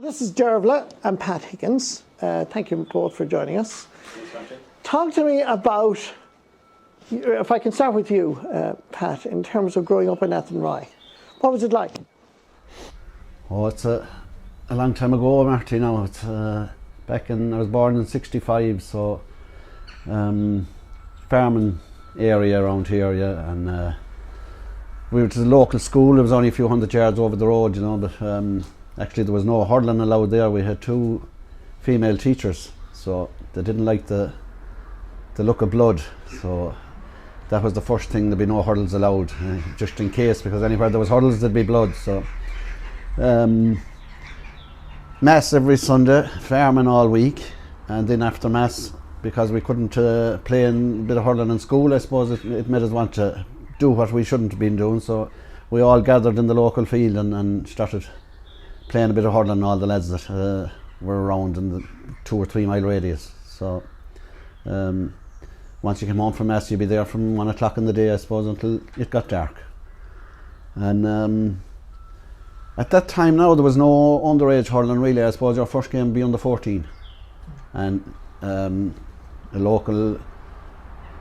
This is Dervla and Pat Higgins. Thank you both for joining us. Talk to me about, if I can start with you, Pat, in terms of growing up in Athenry. What was it like? Oh, it's a long time ago, Marty, now. It's back in, I was born in 65, so farming area around here, yeah, and we were to the local school. It was only a few hundred yards over the road, you know, but actually there was no hurling allowed there. We had two female teachers, so they didn't like the look of blood, so that was the first thing. There'd be no hurdles allowed, just in case, because anywhere there was hurdles there'd be blood. So mass every Sunday, farming all week, and then after mass, because we couldn't play in a bit of hurling in school, I suppose it made us want to do what we shouldn't have been doing, so we all gathered in the local field and started playing a bit of hurling, all the lads that were around in the 2 or 3 mile radius. So once you came home from mass, you'd be there from 1 o'clock in the day, I suppose, until it got dark. And at that time now, there was no underage hurling really. I suppose your first game would be under 14, and a local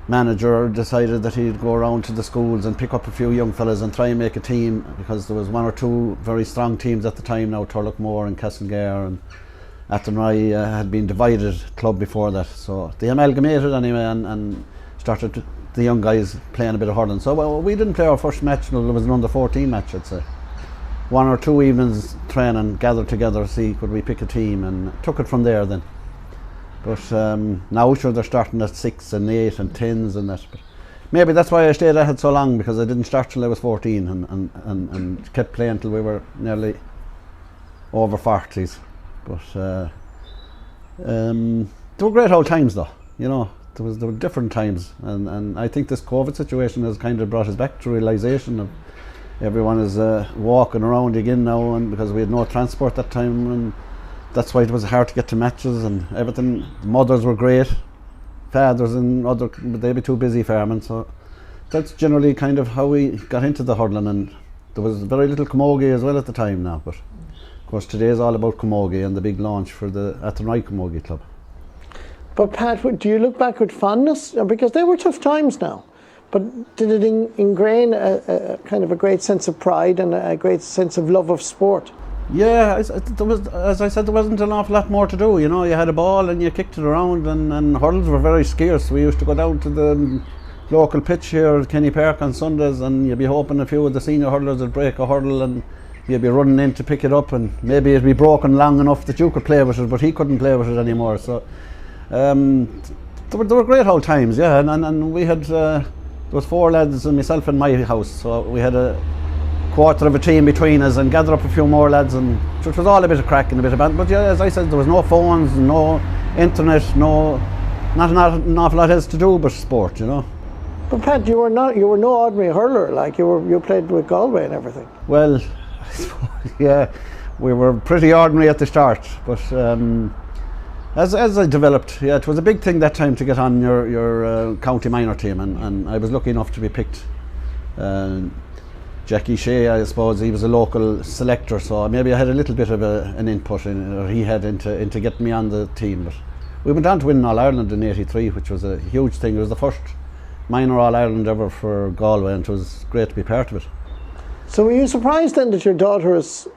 manager decided that he'd go around to the schools and pick up a few young fellas and try and make a team, because there was 1 or 2 very strong teams at the time now, Turlockmore and Castlegare, and Athenry had been divided club before that, so they amalgamated anyway and started the young guys playing a bit of hurling. So we didn't play our first match until there was an under 14 match, I'd say. 1 or 2 evenings training, gathered together, see could we pick a team, and took it from there then. But now sure they're starting at 6 and 8 and 10s and that. But maybe that's why I stayed at it so long, because I didn't start till I was 14 and kept playing till we were nearly over 40s. But there were great old times though, you know. There were different times, and I think this COVID situation has kind of brought us back to realisation of everyone is walking around again now, and because we had no transport that time, and that's why it was hard to get to matches and everything. The mothers were great, fathers and other, but they'd be too busy farming. So that's generally kind of how we got into the hurling, and there was very little camogie as well at the time now. But of course today is all about camogie and the big launch for the Athenry Camogie Club. But Pat, do you look back with fondness? Because they were tough times now, but did it ingrain a kind of a great sense of pride and a great sense of love of sport? Yeah, there was, as I said, there wasn't an awful lot more to do. You know, you had a ball and you kicked it around, and hurls were very scarce. We used to go down to the local pitch here at Kenny Park on Sundays, and you'd be hoping a few of the senior hurlers would break a hurdle, and you'd be running in to pick it up, and maybe it'd be broken long enough that you could play with it, but he couldn't play with it anymore. So there were great old times, yeah, and we had there was 4 lads and myself in my house, so we had a quarter of a team between us and gather up a few more lads, and it was all a bit of crack and a bit of band. But yeah, as I said, there was no phones, no internet, not an awful lot else to do but sport, you know. But Pat, you were no ordinary hurler. Like you played with Galway and everything. Well, I suppose, yeah, we were pretty ordinary at the start, but as I developed, yeah, it was a big thing that time to get on your county minor team, and I was lucky enough to be picked. Jackie Shea, I suppose, he was a local selector, so maybe I had a little bit of an input in, or he had into getting me on the team. But we went on to win All Ireland in '83, which was a huge thing. It was the first minor All Ireland ever for Galway, and it was great to be part of it. So were you surprised then that your daughter has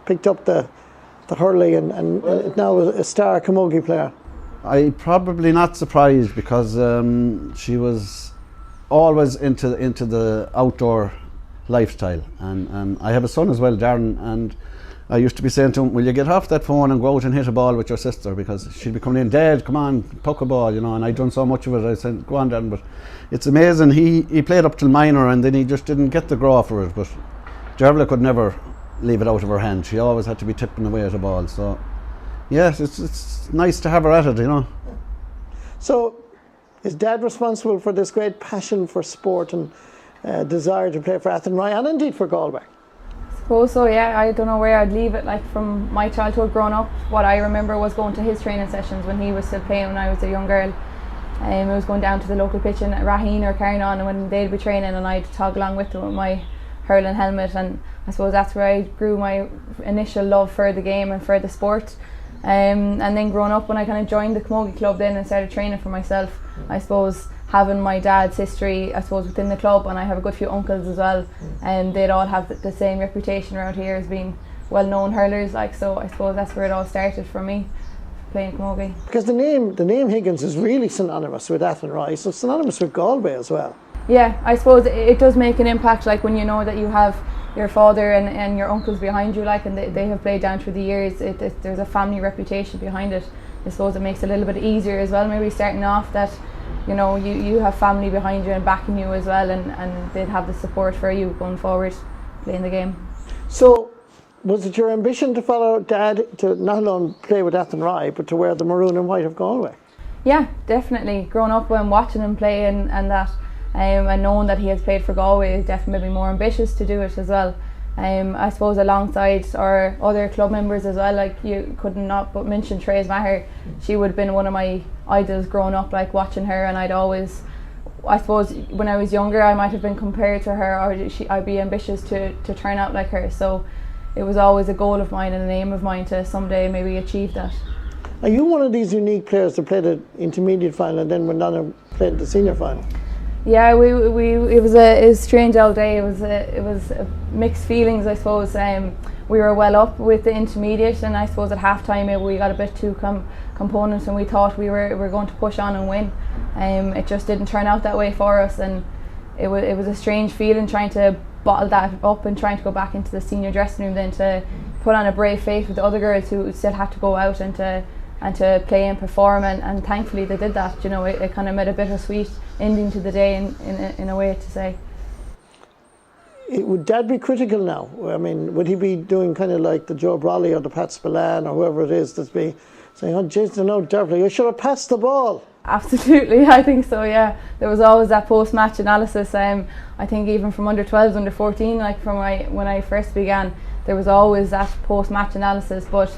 picked up the hurling and now a star camogie player? I'm probably not surprised, because she was always into the outdoor lifestyle, and I have a son as well, Darren, and I used to be saying to him, will you get off that phone and go out and hit a ball with your sister, because she'd be coming in, Dad, come on, puck a ball, you know, and I'd done so much of it. I said, go on, Darren. But it's amazing, he played up till minor, and then he just didn't get the grow for it. But Dervla could never leave it out of her hand. She always had to be tipping away at a ball. So yes, it's nice to have her at it, you know. So is Dad responsible for this great passion for sport and desire to play for Athenry and indeed for Galway? I suppose so, yeah. I don't know where I'd leave it. Like, from my childhood growing up, what I remember was going to his training sessions when he was still playing when I was a young girl. I was going down to the local pitch in Raheen or Carrying On, and when they'd be training and I'd tog along with them with my hurling helmet, and I suppose that's where I grew my initial love for the game and for the sport. And then growing up, when I kind of joined the Camogie club then and started training for myself, I suppose having my dad's history, I suppose, within the club, and I have a good few uncles as well, and they'd all have the same reputation around here as being well-known hurlers, like, so I suppose that's where it all started for me, playing Camogie. Because the name Higgins is really synonymous with Athenry, so it's synonymous with Galway as well. Yeah, I suppose it does make an impact, like when you know that you have your father and your uncles behind you, like, and they have played down through the years. There's a family reputation behind it. I suppose it makes it a little bit easier as well, maybe starting off, that you know you have family behind you and backing you as well, and they'd have the support for you going forward playing the game. So was it your ambition to follow Dad to not alone play with Athenry but to wear the maroon and white of Galway? Yeah, definitely. Growing up and watching him play and that, and knowing that he has played for Galway, is definitely more ambitious to do it as well. I suppose alongside our other club members as well, like, you could not but mention Therese Maher. She would have been one of my idols growing up, like watching her, and I'd always, I suppose when I was younger, I might have been compared to her, or I'd be ambitious to turn out like her, so it was always a goal of mine and an aim of mine to someday maybe achieve that. Are you one of these unique players that played the intermediate final and then went on and played the senior final? Yeah, it was a strange old day. It was mixed feelings, I suppose. We were well up with the intermediate, and I suppose at half time maybe we got a bit too component, and we thought we were going to push on and win. It just didn't turn out that way for us, and it was a strange feeling trying to bottle that up and trying to go back into the senior dressing room, then to put on a brave face with the other girls who still had to go out and to play and perform, and thankfully they did that. You know, it kind of made a bittersweet ending to the day in a way to say. Would Dad be critical now? I mean, would he be doing kind of like the Joe Brawley or the Pat Spillane or whoever it is that's be saying, oh jeez, no, Dervla, you should have passed the ball? Absolutely, I think so, yeah. There was always that post-match analysis. I think even from under 12s, under 14, like from when I first began, there was always that post-match analysis, but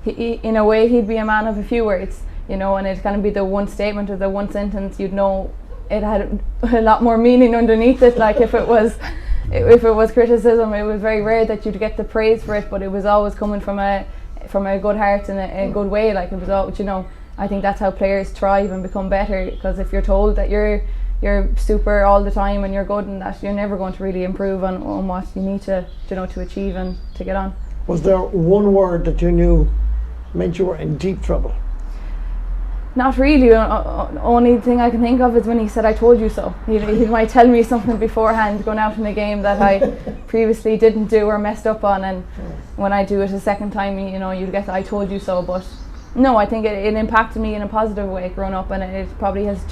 he, in a way, he'd be a man of a few words, you know, and it'd kind of be the one statement or the one sentence. You'd know it had a lot more meaning underneath it. Like if it was criticism, it was very rare that you'd get the praise for it, but it was always coming from a good heart and a good way. Like it was all, you know, I think that's how players thrive and become better, because if you're told that you're super all the time and you're good and that, you're never going to really improve on what you need to, you know, to achieve and to get on. Was there one word that you knew meant you were in deep trouble? Not really. Only thing I can think of is when he said, "I told you so." He might tell me something beforehand going out in a game that I previously didn't do or messed up on, and when I do it a second time, you know, you'd get the "I told you so." But no, I think it impacted me in a positive way growing up, and it probably has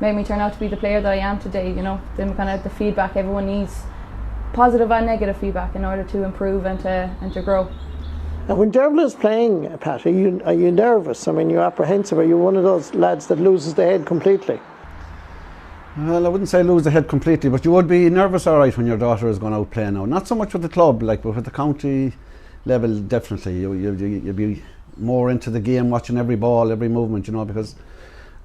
made me turn out to be the player that I am today. You know, the feedback everyone needs, positive and negative feedback, in order to improve and to grow. And when Dervla is playing, Pat, are you nervous? I mean, you're apprehensive. Are you one of those lads that loses the head completely? Well, I wouldn't say lose the head completely, but you would be nervous, all right, when your daughter is going out playing now. Not so much with the club, like, but with the county level, definitely. You'd be more into the game, watching every ball, every movement, you know, because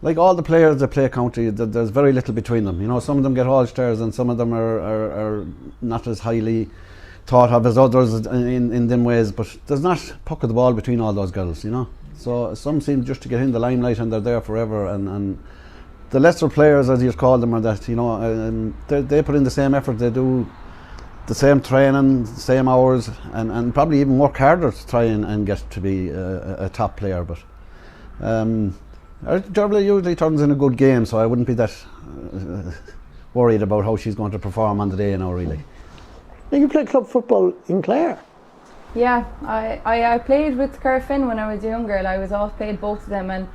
like all the players that play county, there's very little between them. You know, some of them get All-Stars and some of them are not as highly thought of as others in them ways, but there's not puck of the ball between all those girls, you know. So some seem just to get in the limelight and they're there forever, and the lesser players, as you call them, are that, you know, they put in the same effort, they do the same training, the same hours, and probably even work harder to try and get to be a top player. But Dervla usually turns in a good game, so I wouldn't be that worried about how she's going to perform on the day, you know, really. Now, you played club football in Clare. Yeah, I played with Carfin when I was younger. I was always played both of them, and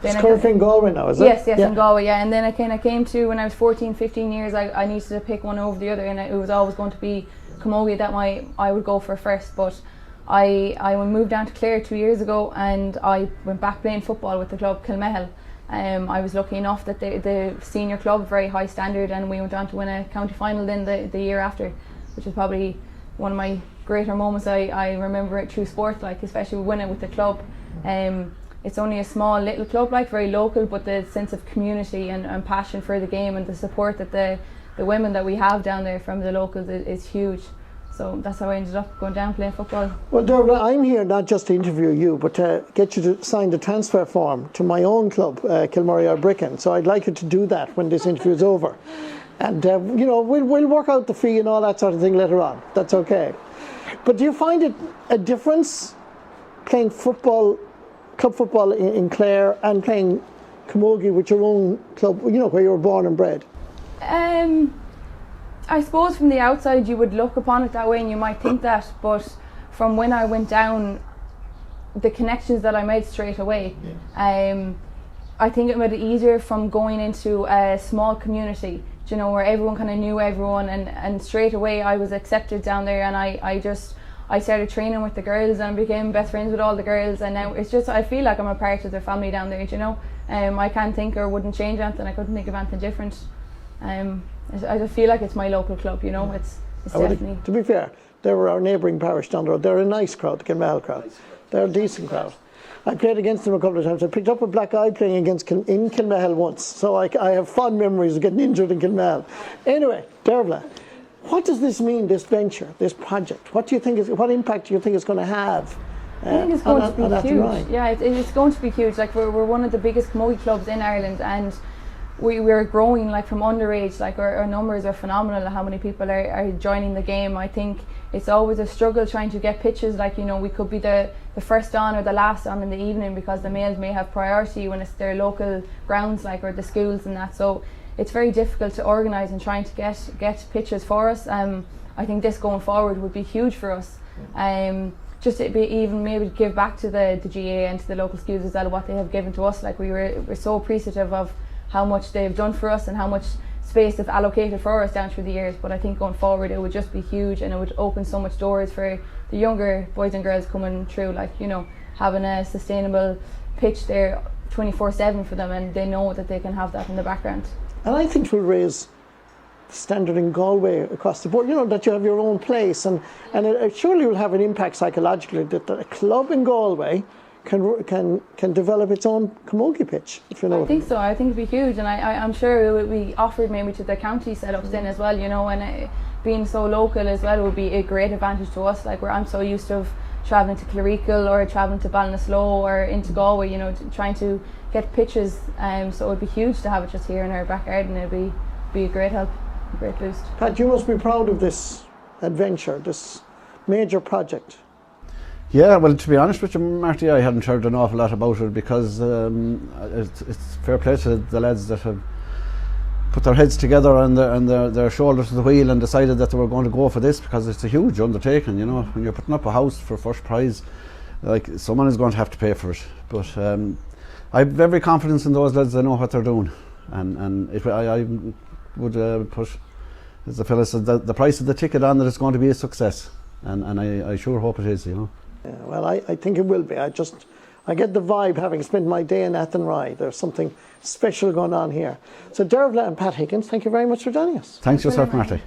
then Carfin Galway now, is it? Yes, yeah. In Galway, yeah. And then I kind of came to, when I was 14, 15 years, I needed to pick one over the other, and it was always going to be Camogie that I would go for first. But I moved down to Clare 2 years ago, and I went back playing football with the club Kilmehel. I was lucky enough that the senior club, very high standard, and we went on to win a county final then the year after, which is probably one of my greater moments. I remember it through sport, like, especially winning with the club. It's only a small little club, like, very local, but the sense of community and passion for the game and the support that the women that we have down there from the locals is huge. So that's how I ended up going down playing football. Well, Dervla, I'm here not just to interview you, but to get you to sign the transfer form to my own club, Kilmurray or Bricken. So I'd like you to do that when this interview is over. And, we'll work out the fee and all that sort of thing later on. That's okay. But do you find it a difference playing football, club football in Clare and playing camogie with your own club, where you were born and bred? I suppose from the outside you would look upon it that way and you might think that, but from when I went down, the connections that I made straight away, I think it made it easier from going into a small community, where everyone kind of knew everyone, and straight away I was accepted down there, and I started training with the girls and became best friends with all the girls, and now it's just, I feel like I'm a part of their family down there, I can't think or wouldn't change anything, I couldn't think of anything different. I just feel like it's my local club, it's definitely. To be fair, they were our neighbouring parish down the road. They're a nice crowd, the Kilmahel crowd. They're a decent crowd. I played against them a couple of times. I picked up a black eye playing against in Kilmahel once, so I have fond memories of getting injured in Kilmahel. Anyway, Dervla, what does this mean, this venture, this project? What impact do you think it's going to have? I think it's going to be huge. Yeah, it's going to be huge. Like we're one of the biggest camogie clubs in Ireland, and we're growing from underage. Our numbers are phenomenal. How many people are joining the game? I think it's always a struggle trying to get pitches. We could be the first on or the last on in the evening because the males may have priority when it's their local grounds, or the schools and that. So it's very difficult to organise and trying to get pitches for us. I think this going forward would be huge for us. Just to be even maybe give back to the GA and to the local schools as well what they have given to us. We're so appreciative of how much they've done for us and how much space they've allocated for us down through the years. But I think going forward it would just be huge, and it would open so much doors for the younger boys and girls coming through, having a sustainable pitch there 24/7 for them, and they know that they can have that in the background. And I think it will raise the standard in Galway across the board, that you have your own place, and it surely will have an impact psychologically that a club in Galway can develop its own camogie pitch, if you know. I think so. I think it'd be huge, and I'm sure it would be offered maybe to the county setups then as well, and being so local as well would be a great advantage to us. Where I'm so used to travelling to Clerical or travelling to Ballinasloe or into Galway, trying to get pitches. So it would be huge to have it just here in our backyard, and it'd be a great help, a great boost. Pat, you must be proud of this adventure, this major project. Yeah, well, to be honest with you, Marty, I hadn't heard an awful lot about it because it's fair play to the lads that have put their heads together and their shoulders to the wheel and decided that they were going to go for this, because it's a huge undertaking, when you're putting up a house for first prize, someone is going to have to pay for it. But I have every confidence in those lads. They know what they're doing, and I would put, as the fella said, the price of the ticket on that it's going to be a success, and I sure hope it is, Yeah, well, I think it will be. I get the vibe, having spent my day in Athenry. There's something special going on here. So Dervla and Pat Higgins, thank you very much for joining us. Thanks yourself, Marty.